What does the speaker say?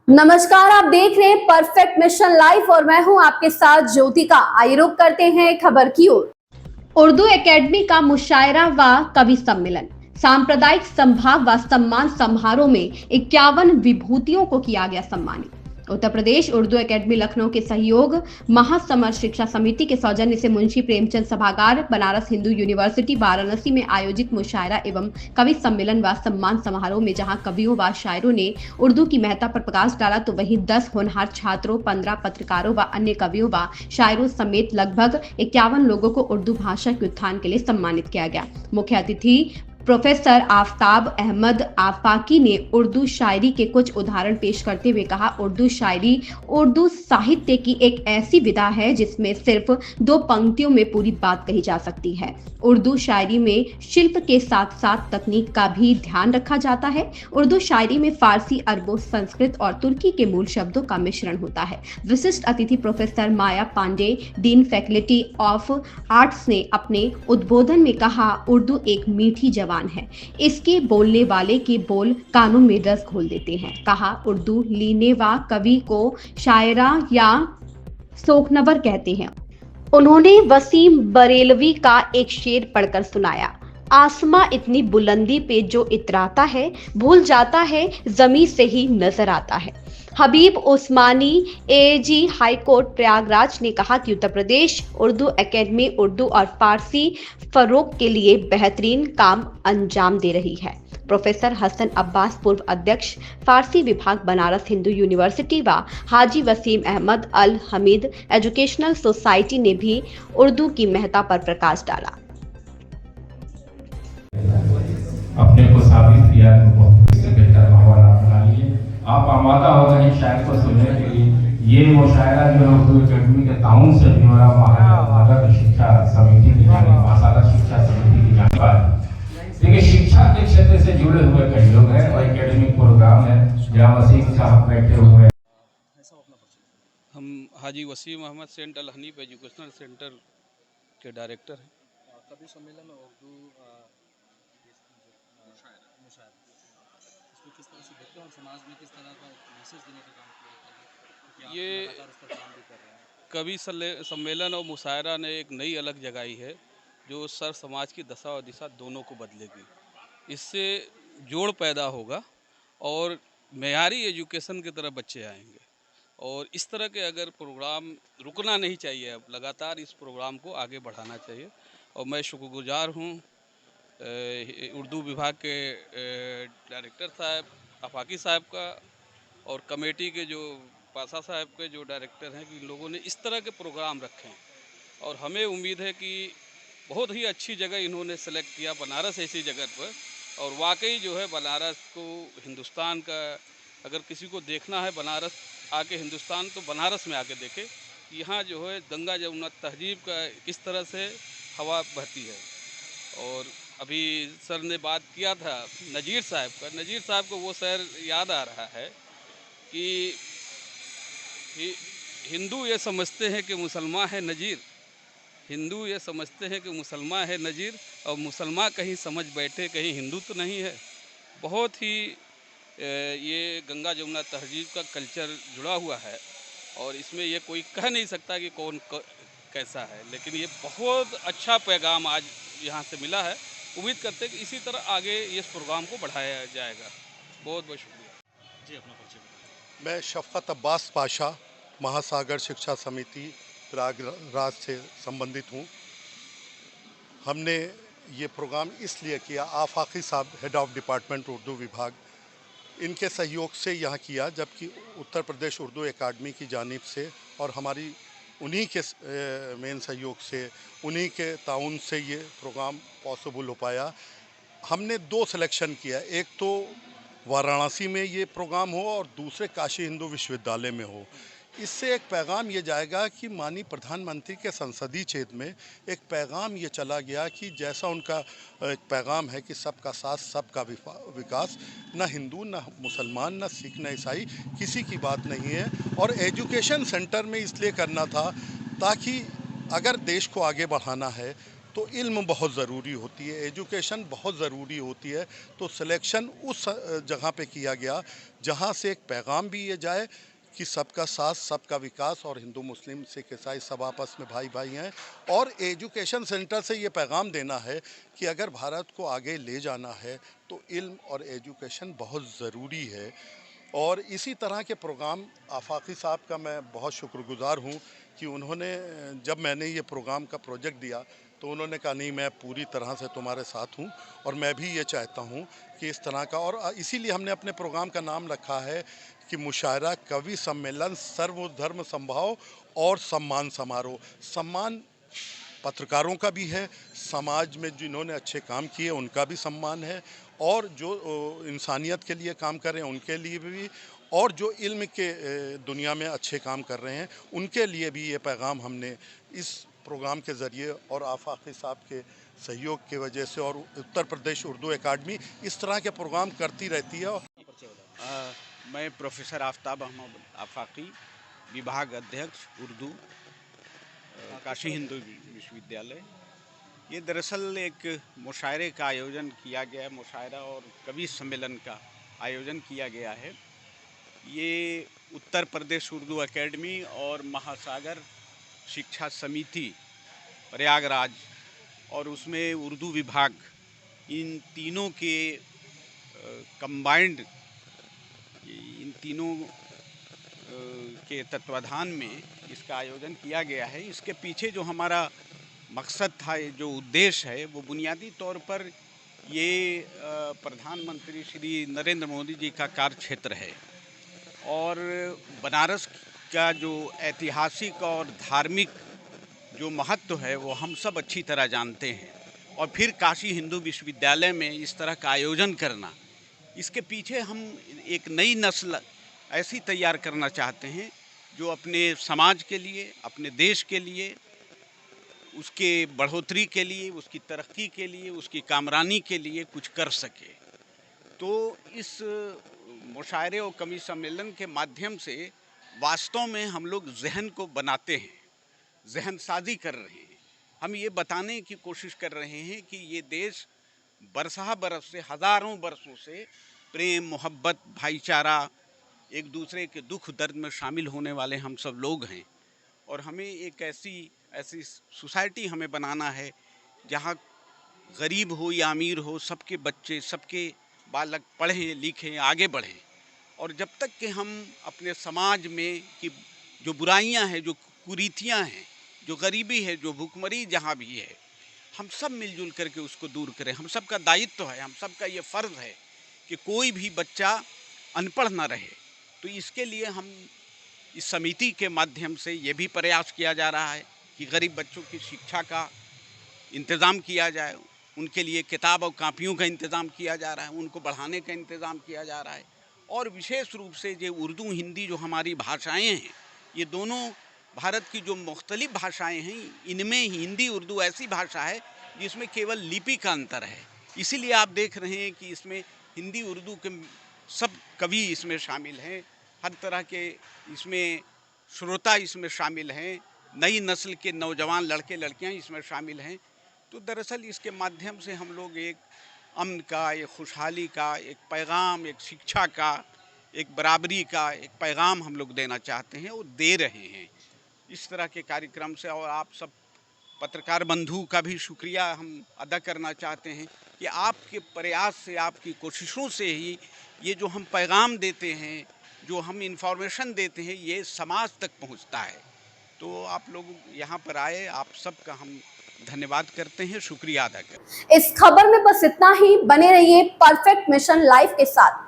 नमस्कार, आप देख रहे हैं परफेक्ट मिशन लाइव और मैं हूं आपके साथ ज्योतिका। आइए रुक करते हैं खबर की ओर। उर्दू एकेडमी का मुशायरा व कवि सम्मेलन, सांप्रदायिक संभाग व सम्मान समारोह में 51 विभूतियों को किया गया सम्मानित। उत्तर प्रदेश उर्दू एकेडमी लखनऊ के सहयोग, महासमर शिक्षा समिति के सौजन्य से मुंशी प्रेमचंद सभागार, बनारस हिंदू यूनिवर्सिटी वाराणसी में आयोजित मुशायरा एवं कवि सम्मेलन व सम्मान समारोह में जहां कवियों व शायरों ने उर्दू की महत्ता पर प्रकाश डाला, तो वहीं 10 होनहार छात्रों, 15 पत्रकारों व अन्य कवियों व शायरों समेत लगभग 51 लोगों को उर्दू भाषा के उत्थान के लिए सम्मानित किया गया। मुख्य अतिथि प्रोफेसर आफताब अहमद आफाकी ने उर्दू शायरी के कुछ उदाहरण पेश करते हुए कहा, उर्दू शायरी उर्दू साहित्य की एक ऐसी विधा है जिसमें सिर्फ 2 पंक्तियों में पूरी बात कही जा सकती है। उर्दू शायरी में शिल्प के साथ साथ तकनीक का भी ध्यान रखा जाता है। उर्दू शायरी में फारसी, अरबो, संस्कृत और तुर्की के मूल शब्दों का मिश्रण होता है। विशिष्ट अतिथि professor Maya Pandey, dean faculty of arts ने अपने उद्बोधन में कहा, उर्दू एक मीठी जबान है, इसके बोलने वाले के बोल कानों में रस घोल देते हैं। कहा, उर्दू लीने व कवि को शायरा या सोखनवर कहते हैं। उन्होंने वसीम बरेलवी का एक शेर पढ़कर सुनाया, आसमां इतनी बुलंदी पे जो इतराता है, भूल जाता है जमीन से ही नजर आता है। हबीब उस्मानी, एजी हाईकोर्ट प्रयागराज ने कहा कि उत्तर प्रदेश उर्दू एकेडमी उर्दू और फारसी फरोग के लिए बेहतरीन काम अंजाम दे रही है। प्रोफेसर हसन अब्बास, पूर्व अध्यक्ष फारसी विभाग, बनारस हिंदू यूनिवर्सिटी व हाजी वसीम अहमद अल हमीद एजुकेशनल सोसाइटी ने भी उर्दू की महत्ता पर प्रकाश डाला। अपने को साबित किया तो बहुत इससे बेहतर माहौल आप बना लिए। आप आमादा हो गए शायर को सुनने के लिए। ये मुशायरा जो है उर्दू एकेडमी के ताउन से भी हो रहा, महानगर शिक्षा समिति की जानिब, महासागर शिक्षा समिति की जानिब। देखिए, शिक्षा के क्षेत्र से जुड़े हुए कई लोग हैं और एकेडमिक प्रोग्राम है जहाँ वसीम साहब बैठे हुए हैं। हम हाजी वसीम अहमद सेंट अल हनीफ एजुकेशनल सेंटर के डायरेक्टर हैं। कवि सम्मेलन और उर्दू मुशायरा इसको किस तरह से देखते हैं और समाज में किस तरह का मैसेज देने का काम किया है? ये लगातार उस पर काम भी कर रहे हैं। कवि सम्मेलन और मुशायरा ने एक नई अलग जगाई है जो सर समाज की दशा और दिशा दोनों को बदलेगी। इससे जोड़ पैदा होगा और मेयारी एजुकेशन की तरफ बच्चे आएंगे। और इस तरह के अगर प्रोग्राम रुकना नहीं चाहिए, अब लगातार इस प्रोग्राम को आगे बढ़ाना चाहिए। और मैं शुक्रगुजार हूँ उर्दू विभाग के डायरेक्टर साहब आफाकी साहब का और कमेटी के जो पासा साहब के जो डायरेक्टर हैं कि लोगों ने इस तरह के प्रोग्राम रखे हैं। और हमें उम्मीद है कि बहुत ही अच्छी जगह इन्होंने सेलेक्ट किया, बनारस ऐसी जगह पर। और वाकई जो है बनारस को हिंदुस्तान का, अगर किसी को देखना है बनारस आके हिंदुस्तान, तो बनारस में आके देखे। यहाँ जो है गंगा जमुना तहजीब का किस तरह से हवा बहती है। और अभी सर ने बात किया था नज़ीर साहब का, नज़ीर साहब को वो शहर याद आ रहा है कि हिंदू ये समझते हैं कि मुसलमान है नज़ीर, हिंदू ये समझते हैं कि मुसलमान है नज़ीर, और मुसलमान कहीं समझ बैठे कहीं हिंदू तो नहीं है। बहुत ही ये गंगा जमुना तहजीब का कल्चर जुड़ा हुआ है और इसमें ये कोई कह नहीं सकता कि कौन कैसा है, लेकिन ये बहुत अच्छा पैगाम आज यहाँ से मिला है। उम्मीद करते हैं कि इसी तरह आगे इस प्रोग्राम को बढ़ाया जाएगा। बहुत बहुत शुक्रिया जी। अपना परिचय बताएं। मैं शफ़क़त अब्बास पाशा, महासागर शिक्षा समिति प्रयागराज से संबंधित हूँ। हमने ये प्रोग्राम इसलिए किया, आफाकी साहब हेड ऑफ डिपार्टमेंट उर्दू विभाग, इनके सहयोग से यहाँ किया, जबकि उत्तर प्रदेश उर्दू एकेडमी की जानिब से और हमारी उन्हीं के मेन सहयोग से, उन्हीं के ताउन से ये प्रोग्राम पॉसिबल हो पाया। हमने 2 सिलेक्शन किया, एक तो वाराणसी में ये प्रोग्राम हो और दूसरे काशी हिंदू विश्वविद्यालय में हो। इससे एक पैगाम ये जाएगा कि माननीय प्रधानमंत्री के संसदीय क्षेत्र में एक पैगाम ये चला गया कि जैसा उनका एक पैगाम है कि सबका साथ सबका विकास, न हिंदू न मुसलमान न सिख न ईसाई, किसी की बात नहीं है। और एजुकेशन सेंटर में इसलिए करना था ताकि अगर देश को आगे बढ़ाना है तो इल्म बहुत ज़रूरी होती है, एजुकेशन बहुत ज़रूरी होती है। तो सिलेक्शन उस जगह पे किया गया जहाँ से एक पैगाम भी ये जाए कि सबका साथ सबका विकास, और हिंदू मुस्लिम सिख ईसाई सब आपस में भाई भाई हैं। और एजुकेशन सेंटर से ये पैगाम देना है कि अगर भारत को आगे ले जाना है तो इल्म और एजुकेशन बहुत ज़रूरी है। और इसी तरह के प्रोग्राम आफाकी साहब का मैं बहुत शुक्रगुज़ार हूँ कि उन्होंने, जब मैंने ये प्रोग्राम का प्रोजेक्ट दिया तो उन्होंने कहा नहीं, मैं पूरी तरह से तुम्हारे साथ हूँ और मैं भी ये चाहता हूँ कि इस तरह का। और इसीलिए हमने अपने प्रोग्राम का नाम रखा है कि मुशायरा, कवि सम्मेलन, सर्वधर्म समभाव और सम्मान समारोह। सम्मान पत्रकारों का भी है, समाज में जिन्होंने अच्छे काम किए उनका भी सम्मान है, और जो इंसानियत के लिए काम कर रहे हैं उनके लिए भी, और जो इल्म के दुनिया में अच्छे काम कर रहे हैं उनके लिए भी ये पैगाम हमने इस प्रोग्राम के ज़रिए और आफाकी साहब के सहयोग की वजह से, और उत्तर प्रदेश उर्दू एकेडमी इस तरह के प्रोग्राम करती रहती है। मैं प्रोफेसर आफ्ताब अहमद आफाकी, विभाग अध्यक्ष उर्दू, काशी हिंदू विश्वविद्यालय। ये दरअसल एक मुशायरे का आयोजन किया गया, मुशायरा और कवि सम्मेलन का आयोजन किया गया है। ये उत्तर प्रदेश उर्दू एकेडमी और महासागर शिक्षा समिति प्रयागराज और उसमें उर्दू विभाग, इन तीनों के कंबाइंड, इन तीनों के तत्वाधान में इसका आयोजन किया गया है। इसके पीछे जो हमारा मकसद था, जो उद्देश्य है, वो बुनियादी तौर पर ये प्रधानमंत्री श्री नरेंद्र मोदी जी का कार्य क्षेत्र है, और बनारस का जो ऐतिहासिक और धार्मिक जो महत्व है वो हम सब अच्छी तरह जानते हैं। और फिर काशी हिंदू विश्वविद्यालय में इस तरह का आयोजन करना, इसके पीछे हम एक नई नस्ल ऐसी तैयार करना चाहते हैं जो अपने समाज के लिए, अपने देश के लिए, उसके बढ़ोतरी के लिए, उसकी तरक्की के लिए, उसकी कामरानी के लिए कुछ कर सके। तो इस मुशायरे और कवि सम्मेलन के माध्यम से वास्तव में हम लोग जहन को बनाते हैं, जहन साजी कर रहे हैं। हम ये बताने की कोशिश कर रहे हैं कि ये देश बरसहा बरस से, हज़ारों बरसों से प्रेम, मोहब्बत, भाईचारा, एक दूसरे के दुख दर्द में शामिल होने वाले हम सब लोग हैं। और हमें एक ऐसी सोसाइटी हमें बनाना है जहाँ गरीब हो या अमीर हो, सबके बच्चे, सबके बालक पढ़ें लिखें, आगे बढ़ें। और जब तक कि हम अपने समाज में की जो बुराइयां हैं, जो कुरीतियां हैं, जो गरीबी है, जो भुखमरी जहाँ भी है, हम सब मिलजुल करके उसको दूर करें। हम सब का दायित्व है, हम सब का ये फ़र्ज़ है कि कोई भी बच्चा अनपढ़ ना रहे। तो इसके लिए हम इस समिति के माध्यम से ये भी प्रयास किया जा रहा है कि गरीब बच्चों की शिक्षा का इंतज़ाम किया जाए, उनके लिए किताब और कापियों का इंतज़ाम किया जा रहा है, उनको बढ़ाने का इंतज़ाम किया जा रहा है। और विशेष रूप से जो उर्दू हिंदी जो हमारी भाषाएं हैं, ये दोनों भारत की जो मुख्तलिफ भाषाएं हैं, इनमें हिंदी उर्दू ऐसी भाषा है जिसमें केवल लिपि का अंतर है। इसीलिए आप देख रहे हैं कि इसमें हिंदी उर्दू के सब कवि इसमें शामिल हैं, हर तरह के इसमें श्रोता इसमें शामिल हैं, नई नस्ल के नौजवान लड़के लड़कियां इसमें शामिल हैं। तो दरअसल इसके माध्यम से हम लोग एक अमन का, एक खुशहाली का, एक पैगाम, एक शिक्षा का, एक बराबरी का एक पैगाम हम लोग देना चाहते हैं और दे रहे हैं इस तरह के कार्यक्रम से। और आप सब पत्रकार बंधु का भी शुक्रिया हम अदा करना चाहते हैं कि आपके प्रयास से, आपकी कोशिशों से ही ये जो हम पैगाम देते हैं, जो हम इंफॉर्मेशन देते हैं, ये समाज तक पहुंचता है। तो आप लोग यहाँ पर आए, आप सबका हम धन्यवाद करते हैं, शुक्रिया अदा करते हैं। इस खबर में बस इतना ही। बने रहिए परफेक्ट मिशन लाइव के साथ।